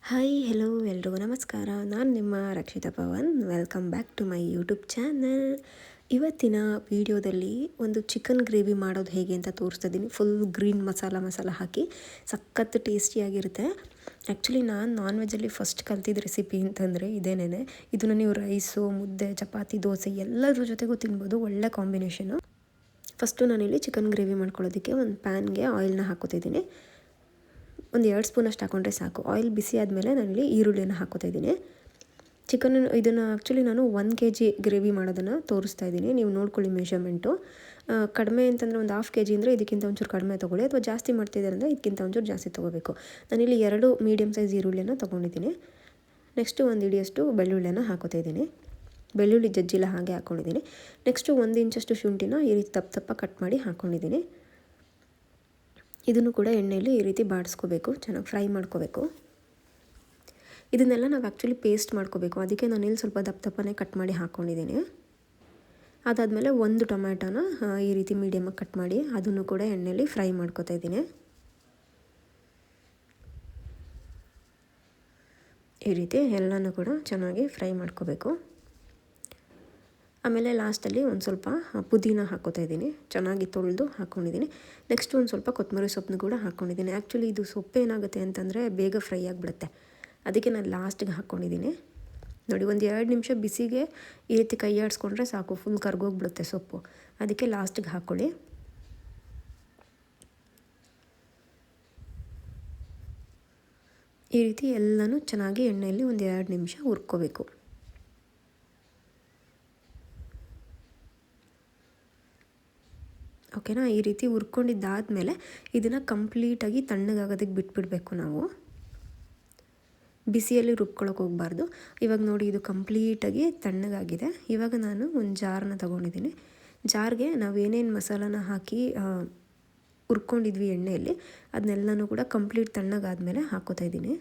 Hi hello ಎಲ್ರಿಗೂ ನಮಸ್ಕಾರ. ನಾನು ನಿಮ್ಮ Rakshita Pavan. Welcome back to my YouTube channel. ಇವತ್ತಿನ ವಿಡಿಯೋದಲ್ಲಿ ಒಂದು ಚಿಕನ್ ಗ್ರೇವಿ ಮಾಡೋದು ಹೇಗೆ ಅಂತ ತೋರಿಸ್ತಾ ಇದ್ದೀನಿ. ಫುಲ್ ಗ್ರೀನ್ ಮಸಾಲ ಹಾಕಿ ಸಖತ್ತು ಟೇಸ್ಟಿಯಾಗಿರುತ್ತೆ. ಆ್ಯಕ್ಚುಲಿ ನಾನು ನಾನ್ ವೆಜ್ಜಲ್ಲಿ ಫಸ್ಟ್ ಕಲ್ತಿದ್ದ ರೆಸಿಪಿ ಅಂತಂದರೆ ಇದೇನೇ. ಇದನ್ನು ನೀವು ರೈಸು, ಮುದ್ದೆ, ಚಪಾತಿ, ದೋಸೆ ಎಲ್ಲದ್ರ ಜೊತೆಗೂ ತಿನ್ಬೋದು. ಒಳ್ಳೆ ಕಾಂಬಿನೇಷನು. ಫಸ್ಟು ನಾನಿಲ್ಲಿ ಚಿಕನ್ ಗ್ರೇವಿ ಮಾಡ್ಕೊಳ್ಳೋದಕ್ಕೆ ಒಂದು ಪ್ಯಾನ್ಗೆ ಆಯಿಲ್ನ ಹಾಕೋತಿದ್ದೀನಿ. ಒಂದು 2 ಸ್ಪೂನಷ್ಟು ಹಾಕೊಂಡ್ರೆ ಸಾಕು. ಆಯಿಲ್ ಬಿಸಿ ಆದಮೇಲೆ ನಾನಿಲ್ಲಿ ಈರುಳ್ಳಿಯನ್ನು ಹಾಕೋತಾಯಿದ್ದೀನಿ. ಇದನ್ನು ಆ್ಯಕ್ಚುಲಿ ನಾನು 1 kg ಗ್ರೇವಿ ಮಾಡೋದನ್ನು ತೋರಿಸ್ತಾ ಇದ್ದೀನಿ. ನೀವು ನೋಡ್ಕೊಳ್ಳಿ ಮೆಷರ್ಮೆಂಟು. ಕಡಿಮೆ ಅಂತಂದರೆ ಒಂದು 1/2 kg ಅಂದರೆ ಇದಕ್ಕಿಂತ ಒಂಚೂರು ಕಡಿಮೆ ತೊಗೊಳ್ಳಿ, ಅಥವಾ ಜಾಸ್ತಿ ಮಾಡ್ತಿದ್ದಾರೆ ಅಂದರೆ ಇದಕ್ಕಿಂತ ಒಂಚೂರು ಜಾಸ್ತಿ ತೊಗೋಬೇಕು. ನಾನಿಲ್ಲಿ 2 ಮೀಡಿಯಮ್ ಸೈಜ್ ಈರುಳ್ಳಿಯನ್ನು ತೊಗೊಂಡಿದ್ದೀನಿ. ನೆಕ್ಸ್ಟು 1 ಹಿಡಿಯಷ್ಟು ಬೆಳ್ಳುಳ್ಳಿಯನ್ನು ಹಾಕೋತಾಯಿದ್ದೀನಿ. ಬೆಳ್ಳುಳ್ಳಿ ಜಜ್ಜಿಲ್ಲ ಹಾಗೆ ಹಾಕ್ಕೊಂಡಿದ್ದೀನಿ. ನೆಕ್ಸ್ಟು 1 ಇಂಚಷ್ಟು ಶುಂಠಿನ ಈ ರೀತಿ ದಪ್ಪ ಕಟ್ ಮಾಡಿ ಹಾಕ್ಕೊಂಡಿದ್ದೀನಿ. ಇದನ್ನು ಕೂಡ ಎಣ್ಣೆಯಲ್ಲಿ ಈ ರೀತಿ ಬಾಡಿಸ್ಕೋಬೇಕು, ಚೆನ್ನಾಗಿ ಫ್ರೈ ಮಾಡ್ಕೋಬೇಕು. ಇದನ್ನೆಲ್ಲ ನಾವು ಆ್ಯಕ್ಚುಲಿ ಪೇಸ್ಟ್ ಮಾಡ್ಕೋಬೇಕು, ಅದಕ್ಕೆ ನಾನಿಲ್ಲಿ ಸ್ವಲ್ಪ ದಪ್ಪನೇ ಕಟ್ ಮಾಡಿ ಹಾಕ್ಕೊಂಡಿದ್ದೀನಿ. ಅದಾದಮೇಲೆ 1 ಟೊಮ್ಯಾಟೋನ ಈ ರೀತಿ ಮೀಡಿಯಮಾಗಿ ಕಟ್ ಮಾಡಿ ಅದನ್ನು ಕೂಡ ಎಣ್ಣೆಯಲ್ಲಿ ಫ್ರೈ ಮಾಡ್ಕೋತಾ ಇದ್ದೀನಿ. ಈ ರೀತಿ ಎಲ್ಲನೂ ಕೂಡ ಚೆನ್ನಾಗಿ ಫ್ರೈ ಮಾಡ್ಕೋಬೇಕು. ಆಮೇಲೆ ಲಾಸ್ಟಲ್ಲಿ ಒಂದು ಸ್ವಲ್ಪ ಪುದೀನ ಹಾಕ್ಕೋತಾ ಇದ್ದೀನಿ, ಚೆನ್ನಾಗಿ ತೊಳೆದು ಹಾಕ್ಕೊಂಡಿದ್ದೀನಿ. ನೆಕ್ಸ್ಟ್ ಒಂದು ಸ್ವಲ್ಪ ಕೊತ್ತಂಬರಿ ಸೊಪ್ಪನ್ನು ಕೂಡ ಹಾಕ್ಕೊಂಡಿದ್ದೀನಿ. ಆ್ಯಕ್ಚುಲಿ ಇದು ಸೊಪ್ಪು ಏನಾಗುತ್ತೆ ಅಂತಂದರೆ ಬೇಗ ಫ್ರೈ ಆಗಿಬಿಡುತ್ತೆ, ಅದಕ್ಕೆ ನಾನು ಲಾಸ್ಟಿಗೆ ಹಾಕ್ಕೊಂಡಿದ್ದೀನಿ. ನೋಡಿ, ಒಂದು 2 ನಿಮಿಷ ಬಿಸಿಗೆ ಈ ರೀತಿ ಕೈ ಆಡಿಸ್ಕೊಂಡ್ರೆ ಸಾಕು, ಫುಲ್ ಕರ್ಗೋಗ್ಬಿಡುತ್ತೆ ಸೊಪ್ಪು. ಅದಕ್ಕೆ ಲಾಸ್ಟಿಗೆ ಹಾಕ್ಕೊಳ್ಳಿ. ಈ ರೀತಿ ಎಲ್ಲನೂ ಚೆನ್ನಾಗಿ ಎಣ್ಣೆಯಲ್ಲಿ ಒಂದು 2 ನಿಮಿಷ ಹುರ್ಕೋಬೇಕು. ಓಕೆನಾ? ಈ ರೀತಿ ಹುರ್ಕೊಂಡಿದ್ದಾದಮೇಲೆ ಇದನ್ನು ಕಂಪ್ಲೀಟಾಗಿ ತಣ್ಣಗಾಗೋದಕ್ಕೆ ಬಿಟ್ಬಿಡಬೇಕು ನಾವು. ಬಿಸಿಯಲ್ಲಿ ರುಬ್ಕೊಳ್ಳೋಕೆ ಹೋಗಬಾರ್ದು. ಇವಾಗ ನೋಡಿ, ಇದು ಕಂಪ್ಲೀಟಾಗಿ ತಣ್ಣಗಾಗಿದೆ. ಇವಾಗ ನಾನು ಒಂದು ಜಾರನ್ನ ತೊಗೊಂಡಿದ್ದೀನಿ. ಜಾರ್ಗೆ ನಾವು ಏನೇನು ಮಸಾಲಾನ ಹಾಕಿ ಹುರ್ಕೊಂಡಿದ್ವಿ ಎಣ್ಣೆಯಲ್ಲಿ, ಅದನ್ನೆಲ್ಲನೂ ಕೂಡ ಕಂಪ್ಲೀಟ್ ತಣ್ಣಗಾದ್ಮೇಲೆ ಹಾಕ್ಕೋತಾ ಇದ್ದೀನಿ.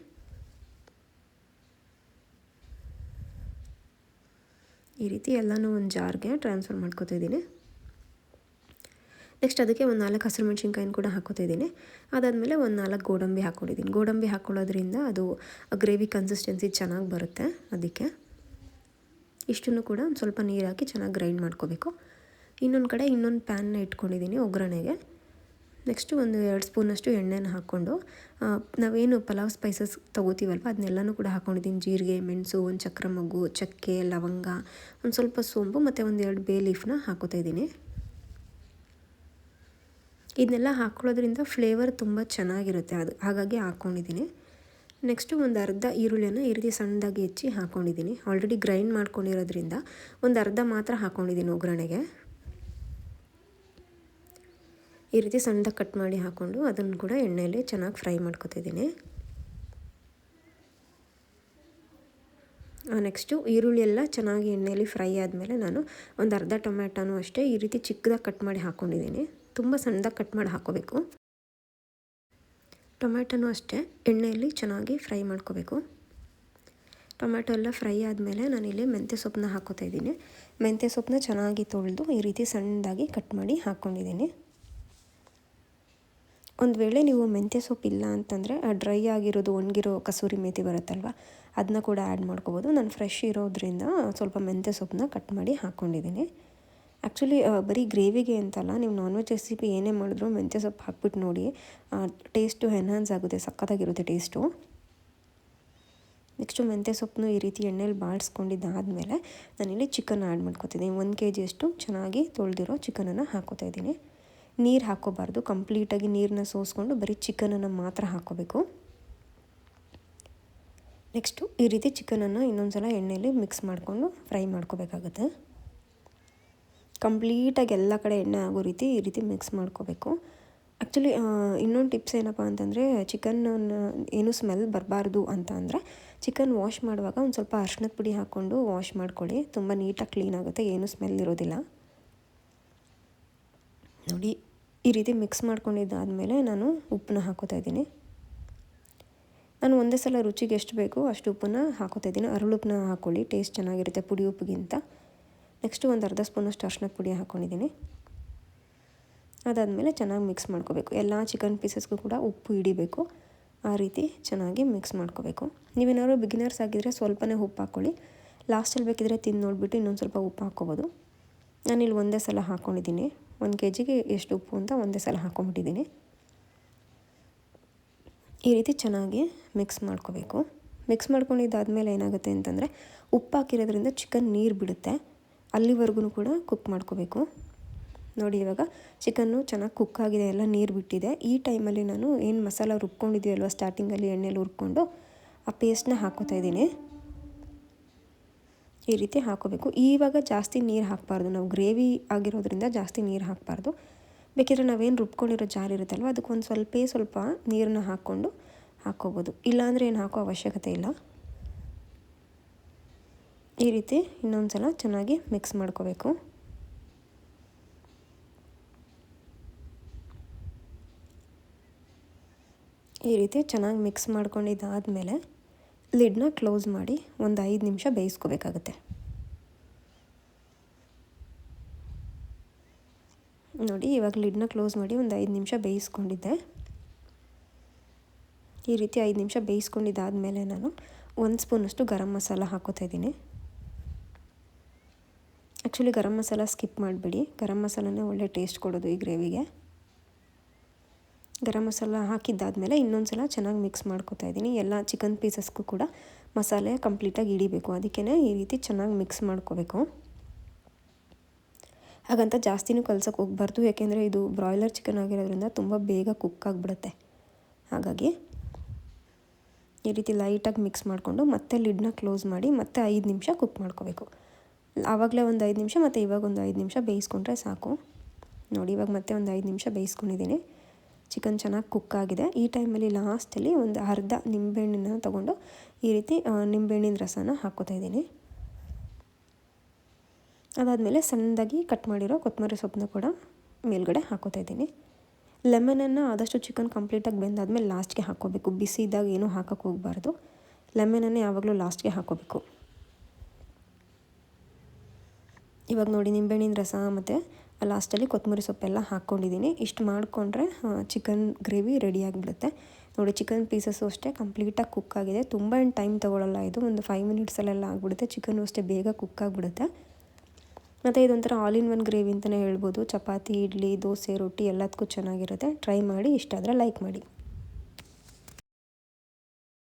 ಈ ರೀತಿ ಎಲ್ಲನೂ ಒಂದು ಜಾರ್ಗೆ ಟ್ರಾನ್ಸ್ಫರ್ ಮಾಡ್ಕೋತಾ ಇದ್ದೀನಿ. ನೆಕ್ಸ್ಟ್ ಅದಕ್ಕೆ ಒಂದು 4 ಹಸಿರು ಮೆಣಸಿನ್ಕಾಯಿನ ಕೂಡ ಹಾಕೋತಿದ್ದೀನಿ. ಅದಾದಮೇಲೆ ಒಂದು 4 ಗೋಡಂಬಿ ಹಾಕ್ಕೊಂಡಿದ್ದೀನಿ. ಗೋಡಂಬಿ ಹಾಕ್ಕೊಳ್ಳೋದ್ರಿಂದ ಅದು ಗ್ರೇವಿ ಕನ್ಸಿಸ್ಟೆನ್ಸಿ ಚೆನ್ನಾಗಿ ಬರುತ್ತೆ. ಅದಕ್ಕೆ ಇಷ್ಟನ್ನು ಕೂಡ ಒಂದು ಸ್ವಲ್ಪ ನೀರು ಹಾಕಿ ಚೆನ್ನಾಗಿ ಗ್ರೈಂಡ್ ಮಾಡ್ಕೋಬೇಕು. ಇನ್ನೊಂದು ಕಡೆ ಇನ್ನೊಂದು ಪ್ಯಾನ್ನ ಇಟ್ಕೊಂಡಿದ್ದೀನಿ ಒಗ್ಗರಣೆಗೆ. ನೆಕ್ಸ್ಟು ಒಂದು 2 ಸ್ಪೂನಷ್ಟು ಎಣ್ಣೆನ ಹಾಕ್ಕೊಂಡು ನಾವೇನು ಪಲಾವ್ ಸ್ಪೈಸಸ್ ತೊಗೋತೀವಲ್ವ ಅದನ್ನೆಲ್ಲನೂ ಕೂಡ ಹಾಕ್ಕೊಂಡಿದ್ದೀನಿ. ಜೀರಿಗೆ, ಮೆಣಸು, ಒಂದು ಚಕ್ರ ಮೊಗ್ಗು, ಚಕ್ಕೆ, ಲವಂಗ, ಒಂದು ಸ್ವಲ್ಪ ಸೋಂಪು ಮತ್ತು ಒಂದು 2 ಬೇ ಲೀಫ್ನ ಹಾಕೋತಾ ಇದ್ದೀನಿ. ಇದನ್ನೆಲ್ಲ ಹಾಕ್ಕೊಳ್ಳೋದ್ರಿಂದ ಫ್ಲೇವರ್ ತುಂಬ ಚೆನ್ನಾಗಿರುತ್ತೆ, ಹಾಗಾಗಿ ಹಾಕ್ಕೊಂಡಿದ್ದೀನಿ. ನೆಕ್ಸ್ಟು ಒಂದು ಅರ್ಧ ಈರುಳ್ಳಿಯನ್ನು ಈ ರೀತಿ ಸಣ್ಣದಾಗಿ ಹೆಚ್ಚಿ ಹಾಕ್ಕೊಂಡಿದ್ದೀನಿ. ಆಲ್ರೆಡಿ ಗ್ರೈಂಡ್ ಮಾಡ್ಕೊಂಡಿರೋದ್ರಿಂದ ಒಂದು ಅರ್ಧ ಮಾತ್ರ ಹಾಕ್ಕೊಂಡಿದ್ದೀನಿ ಒಗ್ಗರಣೆಗೆ. ಈ ರೀತಿ ಸಣ್ಣದಾಗಿ ಕಟ್ ಮಾಡಿ ಹಾಕ್ಕೊಂಡು ಅದನ್ನು ಕೂಡ ಎಣ್ಣೆಯಲ್ಲಿ ಚೆನ್ನಾಗಿ ಫ್ರೈ ಮಾಡ್ಕೊತಿದ್ದೀನಿ. ನೆಕ್ಸ್ಟು ಈರುಳ್ಳಿ ಎಲ್ಲ ಚೆನ್ನಾಗಿ ಎಣ್ಣೆಯಲ್ಲಿ ಫ್ರೈ ಆದಮೇಲೆ ನಾನು ಒಂದು ಅರ್ಧ ಟೊಮ್ಯಾಟೋನು ಅಷ್ಟೇ ಈ ರೀತಿ ಚಿಕ್ಕದಾಗಿ ಕಟ್ ಮಾಡಿ ಹಾಕ್ಕೊಂಡಿದ್ದೀನಿ. ತುಂಬ ಸಣ್ಣದಾಗಿ ಕಟ್ ಮಾಡಿ ಹಾಕ್ಕೋಬೇಕು. ಟೊಮ್ಯಾಟೋನು ಅಷ್ಟೇ ಎಣ್ಣೆಯಲ್ಲಿ ಚೆನ್ನಾಗಿ ಫ್ರೈ ಮಾಡ್ಕೋಬೇಕು. ಟೊಮ್ಯಾಟೊ ಎಲ್ಲ ಫ್ರೈ ಆದಮೇಲೆ ನಾನಿಲ್ಲಿ ಮೆಂತ್ಯ ಸೊಪ್ಪನ್ನ ಹಾಕ್ಕೋತಾ ಇದ್ದೀನಿ. ಮೆಂತ್ಯ ಸೊಪ್ಪನ್ನ ಚೆನ್ನಾಗಿ ತೊಳೆದು ಈ ರೀತಿ ಸಣ್ಣದಾಗಿ ಕಟ್ ಮಾಡಿ ಹಾಕ್ಕೊಂಡಿದ್ದೀನಿ. ಒಂದು ವೇಳೆ ನೀವು ಮೆಂತ್ಯ ಸೊಪ್ಪು ಇಲ್ಲ ಅಂತಂದರೆ ಡ್ರೈ ಆಗಿರೋದು ಒಣಗಿರೋ ಕಸೂರಿ ಮೇಥಿ ಬರುತ್ತಲ್ವ, ಅದನ್ನ ಕೂಡ ಆ್ಯಡ್ ಮಾಡ್ಕೋಬೋದು. ನಾನು ಫ್ರೆಶ್ ಇರೋದ್ರಿಂದ ಸ್ವಲ್ಪ ಮೆಂತ್ಯ ಸೊಪ್ಪನ್ನ ಕಟ್ ಮಾಡಿ ಹಾಕ್ಕೊಂಡಿದ್ದೀನಿ. ಆ್ಯಕ್ಚುಲಿ ಬರೀ ಗ್ರೇವಿಗೆ ಅಂತಲ್ಲ, ನೀವು ನಾನ್ ವೆಜ್ ರೆಸಿಪಿ ಏನೇ ಮಾಡಿದ್ರು ಮೆಂತ್ಯ ಸೊಪ್ಪು ಹಾಕ್ಬಿಟ್ಟು ನೋಡಿ, ಟೇಸ್ಟು ಎನ್ಹಾನ್ಸ್ ಆಗುತ್ತೆ, ಸಕ್ಕತ್ತಾಗಿರುತ್ತೆ ಟೇಸ್ಟು. ನೆಕ್ಸ್ಟು ಮೆಂತ್ಯ ಸೊಪ್ಪನ್ನು ಈ ರೀತಿ ಎಣ್ಣೆಲಿ ಬಾಡಿಸ್ಕೊಂಡಿದ್ದಾದಮೇಲೆ ನಾನಿಲ್ಲಿ ಚಿಕನ್ ಆ್ಯಡ್ ಮಾಡ್ಕೊತಿದ್ದೀನಿ. 1 kg ಅಷ್ಟು ಚೆನ್ನಾಗಿ ತೊಳೆದಿರೋ ಚಿಕನನ್ನು ಹಾಕ್ಕೋತಾ ಇದ್ದೀನಿ. ನೀರು ಹಾಕ್ಕೋಬಾರ್ದು, ಕಂಪ್ಲೀಟಾಗಿ ನೀರನ್ನ ಸೋಸ್ಕೊಂಡು ಬರೀ ಚಿಕನನ್ನು ಮಾತ್ರ ಹಾಕ್ಕೋಬೇಕು. ನೆಕ್ಸ್ಟು ಈ ರೀತಿ ಚಿಕನನ್ನು ಇನ್ನೊಂದು ಸಲ ಎಣ್ಣೆಯಲ್ಲಿ ಮಿಕ್ಸ್ ಮಾಡಿಕೊಂಡು ಫ್ರೈ ಮಾಡ್ಕೋಬೇಕಾಗುತ್ತೆ. ಕಂಪ್ಲೀಟಾಗಿ ಎಲ್ಲ ಕಡೆ ಎಣ್ಣೆ ಆಗೋ ರೀತಿ ಈ ರೀತಿ ಮಿಕ್ಸ್ ಮಾಡ್ಕೋಬೇಕು. ಆ್ಯಕ್ಚುಲಿ ಇನ್ನೊಂದು ಟಿಪ್ಸ್ ಏನಪ್ಪ ಅಂತಂದರೆ, ಚಿಕನ್ನ ಏನು ಸ್ಮೆಲ್ ಬರಬಾರ್ದು ಅಂತ ಅಂದರೆ ಚಿಕನ್ ವಾಶ್ ಮಾಡುವಾಗ ಒಂದು ಸ್ವಲ್ಪ ಅರ್ಶಿಣದ ಪುಡಿ ಹಾಕ್ಕೊಂಡು ವಾಶ್ ಮಾಡ್ಕೊಳ್ಳಿ. ತುಂಬ ನೀಟಾಗಿ ಕ್ಲೀನ್ ಆಗುತ್ತೆ, ಏನೂ ಸ್ಮೆಲ್ ಇರೋದಿಲ್ಲ. ನೋಡಿ, ಈ ರೀತಿ ಮಿಕ್ಸ್ ಮಾಡ್ಕೊಂಡಿದ್ದಾದಮೇಲೆ ನಾನು ಉಪ್ಪನ್ನ ಹಾಕೋತಾ ಇದ್ದೀನಿ. ನಾನು ಒಂದೇ ಸಲ ರುಚಿಗೆ ಎಷ್ಟು ಬೇಕೋ ಅಷ್ಟು ಉಪ್ಪನ್ನ ಹಾಕೋತಾ ಇದ್ದೀನಿ. ಅರಳುಪ್ಪನ್ನ ಹಾಕ್ಕೊಳ್ಳಿ, ಟೇಸ್ಟ್ ಚೆನ್ನಾಗಿರುತ್ತೆ ಪುಡಿ ಉಪ್ಪಿಗಿಂತ. ನೆಕ್ಸ್ಟು ಒಂದು ಅರ್ಧ ಸ್ಪೂನಷ್ಟು ಅರಿಶಿಣದ ಪುಡಿ ಹಾಕ್ಕೊಂಡಿದ್ದೀನಿ. ಅದಾದಮೇಲೆ ಚೆನ್ನಾಗಿ ಮಿಕ್ಸ್ ಮಾಡ್ಕೋಬೇಕು. ಎಲ್ಲ ಚಿಕನ್ ಪೀಸಸ್ಗೂ ಕೂಡ ಉಪ್ಪು ಹಿಡಿಬೇಕು. ಆ ರೀತಿ ಚೆನ್ನಾಗಿ ಮಿಕ್ಸ್ ಮಾಡ್ಕೋಬೇಕು. ನೀವೇನಾದ್ರು ಬಿಗಿನರ್ಸ್ ಆಗಿದ್ದರೆ ಸ್ವಲ್ಪನೇ ಉಪ್ಪು ಹಾಕ್ಕೊಳ್ಳಿ. ಲಾಸ್ಟಲ್ಲಿ ಬೇಕಿದ್ರೆ ತಿಂದು ನೋಡಿಬಿಟ್ಟು ಇನ್ನೊಂದು ಸ್ವಲ್ಪ ಉಪ್ಪು ಹಾಕ್ಕೋಬೋದು. ನಾನಿಲ್ಲಿ ಒಂದೇ ಸಲ ಹಾಕ್ಕೊಂಡಿದ್ದೀನಿ. 1 kg ಎಷ್ಟು ಉಪ್ಪು ಅಂತ ಒಂದೇ ಸಲ ಹಾಕ್ಕೊಂಬಿಟ್ಟಿದ್ದೀನಿ. ಈ ರೀತಿ ಚೆನ್ನಾಗಿ ಮಿಕ್ಸ್ ಮಾಡ್ಕೋಬೇಕು. ಮಿಕ್ಸ್ ಮಾಡ್ಕೊಂಡಿದ್ದಾದಮೇಲೆ ಏನಾಗುತ್ತೆ ಅಂತಂದರೆ ಉಪ್ಪು ಹಾಕಿರೋದ್ರಿಂದ ಚಿಕನ್ ನೀರು ಬಿಡುತ್ತೆ. ಅಲ್ಲಿವರೆಗೂ ಕೂಡ ಕುಕ್ ಮಾಡ್ಕೋಬೇಕು. ನೋಡಿ ಇವಾಗ ಚಿಕನ್ನು ಚೆನ್ನಾಗಿ ಕುಕ್ ಆಗಿದೆ, ಎಲ್ಲ ನೀರು ಬಿಟ್ಟಿದೆ. ಈ ಟೈಮಲ್ಲಿ ನಾನು ಏನು ಮಸಾಲ ರುಬ್ಕೊಂಡಿದ್ದೀವಲ್ವ ಸ್ಟಾರ್ಟಿಂಗಲ್ಲಿ ಎಣ್ಣೆಲಿ ಹುರ್ಕೊಂಡು ಆ ಪೇಸ್ಟ್ನ ಹಾಕ್ಕೋತಾ ಇದ್ದೀನಿ. ಈ ರೀತಿ ಹಾಕ್ಕೋಬೇಕು. ಇವಾಗ ಜಾಸ್ತಿ ನೀರು ಹಾಕಬಾರ್ದು, ನಾವು ಗ್ರೇವಿ ಆಗಿರೋದ್ರಿಂದ ಜಾಸ್ತಿ ನೀರು ಹಾಕಬಾರ್ದು. ಬೇಕಿದ್ರೆ ನಾವೇನು ರುಬ್ಕೊಂಡಿರೋ ಜಾರ್ ಇರುತ್ತಲ್ವ ಅದಕ್ಕೊಂದು ಸ್ವಲ್ಪ ನೀರನ್ನ ಹಾಕ್ಕೊಂಡು ಹಾಕ್ಕೋಬೋದು. ಇಲ್ಲಾಂದರೆ ಏನು ಹಾಕೋ ಅವಶ್ಯಕತೆ ಇಲ್ಲ. ಈ ರೀತಿ ಇನ್ನೊಂದು ಸಲ ಚೆನ್ನಾಗಿ ಮಿಕ್ಸ್ ಮಾಡ್ಕೋಬೇಕು. ಈ ರೀತಿ ಚೆನ್ನಾಗಿ ಮಿಕ್ಸ್ ಮಾಡ್ಕೊಂಡಿದ್ದಾದಮೇಲೆ ಲಿಡ್ನ ಕ್ಲೋಸ್ ಮಾಡಿ ಒಂದು 5 ನಿಮಿಷ ಬೇಯಿಸ್ಕೋಬೇಕಾಗುತ್ತೆ. ನೋಡಿ ಇವಾಗ ಲಿಡ್ನ ಕ್ಲೋಸ್ ಮಾಡಿ ಒಂದು 5 ನಿಮಿಷ ಬೇಯಿಸ್ಕೊಂಡಿದ್ದೆ. ಈ ರೀತಿ 5 ನಿಮಿಷ ಬೇಯಿಸ್ಕೊಂಡಿದ್ದಾದಮೇಲೆ ನಾನು 1 ಸ್ಪೂನಷ್ಟು ಗರಂ ಮಸಾಲ ಹಾಕ್ಕೋತಾ ಇದ್ದೀನಿ. ಆ್ಯಕ್ಚುಲಿ ಗರಂ ಮಸಾಲ ಸ್ಕಿಪ್ ಮಾಡಿಬಿಡಿ, ಗರಂ ಮಸಾಲನೇ ಒಳ್ಳೆ ಟೇಸ್ಟ್ ಕೊಡೋದು ಈ ಗ್ರೇವಿಗೆ. ಗರಂ ಮಸಾಲ ಹಾಕಿದ್ದಾದಮೇಲೆ ಇನ್ನೊಂದು ಸಲ ಚೆನ್ನಾಗಿ ಮಿಕ್ಸ್ ಮಾಡ್ಕೋತಾ ಇದ್ದೀನಿ. ಎಲ್ಲ ಚಿಕನ್ ಪೀಸಸ್ಗೂ ಕೂಡ ಮಸಾಲೆ ಕಂಪ್ಲೀಟಾಗಿ ಹಿಡಿಬೇಕು. ಅದಕ್ಕೇ ಈ ರೀತಿ ಚೆನ್ನಾಗಿ ಮಿಕ್ಸ್ ಮಾಡ್ಕೋಬೇಕು. ಹಾಗಂತ ಜಾಸ್ತಿನೂ ಕಲ್ಸೋಕ್ಕೆ ಹೋಗಬಾರ್ದು, ಯಾಕೆಂದರೆ ಇದು ಬ್ರಾಯ್ಲರ್ ಚಿಕನ್ ಆಗಿರೋದ್ರಿಂದ ತುಂಬ ಬೇಗ ಕುಕ್ ಆಗಿಬಿಡುತ್ತೆ. ಹಾಗಾಗಿ ಈ ರೀತಿ ಲೈಟಾಗಿ ಮಿಕ್ಸ್ ಮಾಡಿಕೊಂಡು ಮತ್ತೆ ಲಿಡ್ನ ಕ್ಲೋಸ್ ಮಾಡಿ ಮತ್ತೆ 5 ನಿಮಿಷ ಕುಕ್ ಮಾಡ್ಕೋಬೇಕು. ಆವಾಗಲೇ ಒಂದು 5 ನಿಮಿಷ ಮತ್ತು ಇವಾಗ ಒಂದು 5 ನಿಮಿಷ ಬೇಯಿಸ್ಕೊಂಡ್ರೆ ಸಾಕು. ನೋಡಿ ಇವಾಗ ಮತ್ತೆ ಒಂದು 5 ನಿಮಿಷ ಬೇಯಿಸ್ಕೊಂಡಿದ್ದೀನಿ. ಚಿಕನ್ ಚೆನ್ನಾಗಿ ಕುಕ್ ಆಗಿದೆ. ಈ ಟೈಮಲ್ಲಿ ಲಾಸ್ಟಲ್ಲಿ ಒಂದು ಅರ್ಧ ನಿಂಬೆಹಣ್ಣನ್ನು ತೊಗೊಂಡು ಈ ರೀತಿ ನಿಂಬೆಹಣ್ಣಿನ ರಸನ ಹಾಕ್ಕೋತಾ ಇದ್ದೀನಿ. ಅದಾದಮೇಲೆ ಸಣ್ಣದಾಗಿ ಕಟ್ ಮಾಡಿರೋ ಕೊತ್ತಂಬರಿ ಸೊಪ್ಪನ್ನ ಕೂಡ ಮೇಲ್ಗಡೆ ಹಾಕ್ಕೋತಾ ಇದ್ದೀನಿ. ಲೆಮನನ್ನು ಆದಷ್ಟು ಚಿಕನ್ ಕಂಪ್ಲೀಟಾಗಿ ಬೆಂದಾದ್ಮೇಲೆ ಲಾಸ್ಟ್ಗೆ ಹಾಕ್ಕೋಬೇಕು. ಬಿಸಿ ಇದ್ದಾಗ ಏನೂ ಹಾಕೋಕ್ಕೆ ಹೋಗಬಾರ್ದು. ಲೆಮನನ್ನೇ ಯಾವಾಗಲೂ ಲಾಸ್ಟ್ಗೆ ಹಾಕ್ಕೋಬೇಕು. ಇವಾಗ ನೋಡಿ ನಿಂಬೆಹಣ್ಣಿನ ರಸ ಮತ್ತು ಲಾಸ್ಟಲ್ಲಿ ಕೊತ್ತಂಬರಿ ಸೊಪ್ಪೆಲ್ಲ ಹಾಕ್ಕೊಂಡಿದ್ದೀನಿ. ಇಷ್ಟು ಮಾಡಿಕೊಂಡ್ರೆ ಚಿಕನ್ ಗ್ರೇವಿ ರೆಡಿಯಾಗಿಬಿಡುತ್ತೆ. ನೋಡಿ ಚಿಕನ್ ಪೀಸಸ್ಸು ಅಷ್ಟೇ ಕಂಪ್ಲೀಟಾಗಿ ಕುಕ್ ಆಗಿದೆ. ತುಂಬ ಏನು ಟೈಮ್ ತೊಗೊಳ್ಳಲ್ಲ ಇದು, ಒಂದು 5 ಮಿನಿಟ್ಸಲ್ಲೆಲ್ಲ ಆಗಿಬಿಡುತ್ತೆ. ಚಿಕನ್ನು ಅಷ್ಟೇ ಬೇಗ ಕುಕ್ ಆಗಿಬಿಡುತ್ತೆ. ಮತ್ತು ಇದೊಂಥರ ಆಲ್ ಇನ್ ಒನ್ ಗ್ರೇವಿ ಅಂತಲೇ ಹೇಳ್ಬೋದು. ಚಪಾತಿ, ಇಡ್ಲಿ, ದೋಸೆ, ರೊಟ್ಟಿ ಎಲ್ಲದಕ್ಕೂ ಚೆನ್ನಾಗಿರುತ್ತೆ. ಟ್ರೈ ಮಾಡಿ, ಇಷ್ಟ ಆದರೆ ಲೈಕ್ ಮಾಡಿ.